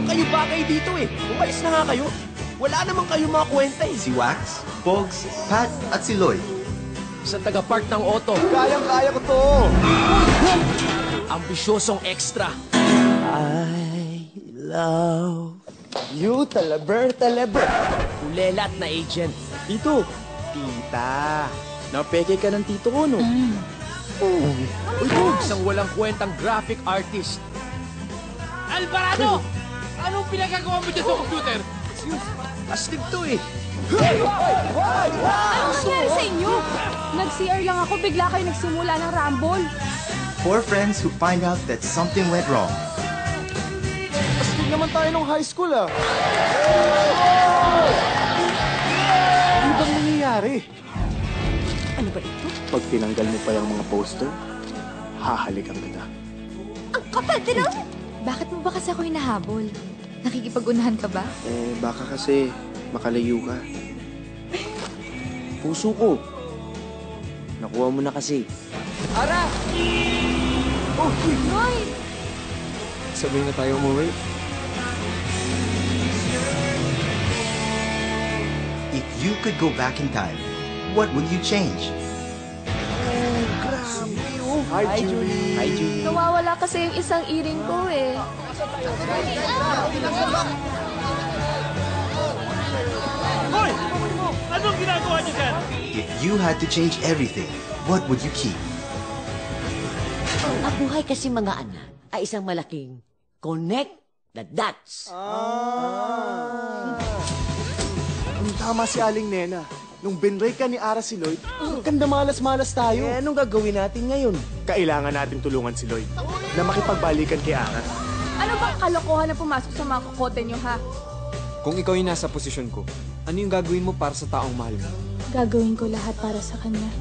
naman kayo bagay dito eh. Umalis na nga kayo. Wala naman kayo mga kwenta eh. Si Wax, Pogs, Pat at si Lloyd. Sa taga-park ng auto. Kayang-kaya ko to. Ambisyosong extra. I love You, talaber. Ulelat na agent. Tito. Tita. Napeke ka ng tito ko, no? Uy, isang walang kwentang graphic artist. Alvarado! Anong pinagagawa mo dyan sa computer? Astig to eh. Anong nangyari sa inyo? Nag-CR lang ako, bigla kayo nagsimula ng rumble. 4 friends who find out that something went wrong. Astig naman tayo nung high school, ah. Ano bang nangyayari? Ano ba ito? Pag tinanggal mo pa yung mga poster, hahalikan kita. Ang kapal din ang... Bakit mo ba kasi ako hinahabol? Nakikipag-unahan ka ba? Baka kasi makalayo ka. Puso ko. Nakuha mo na kasi. Ara! Lloyd! Sabay na tayo umuwi. If you could go back in time, what would you change? Hi, Julie. Hi, Julie. Nawawala kasi yung isang earring ko eh. Hoy! Anong ginagawa niyo dyan? If you had to change everything, what would you keep? Ang buhay kasi mga anak ay isang malaking connect the dots. Tama si Aling Nena. Nung binrake ka ni Ara si Lloyd, ganda malas-malas tayo. Anong gagawin natin ngayon? Kailangan natin tulungan si Lloyd na makipagbalikan kay Ara. Ano bang kalokohan na pumasok sa mga kokote nyo, ha? Kung ikaw yung nasa posisyon ko, ano yung gagawin mo para sa taong mahal mo? Gagawin ko lahat para sa kanya.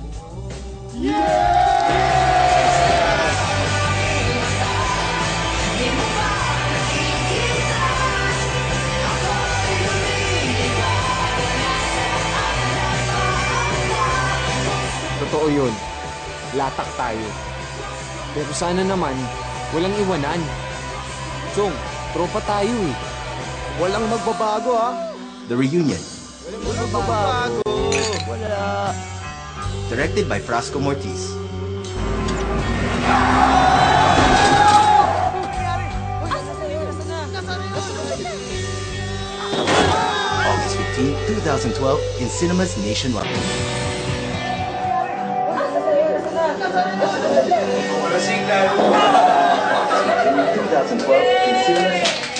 Totoo yun. Latak tayo. Pero sana naman, walang iwanan. Chong, tropa tayo eh. Walang magbabago, ha? The Reunion. Walang magbabago. Directed by Frasco Mortiz. August 15, 2012 in cinemas nationwide. 2012 in cinemas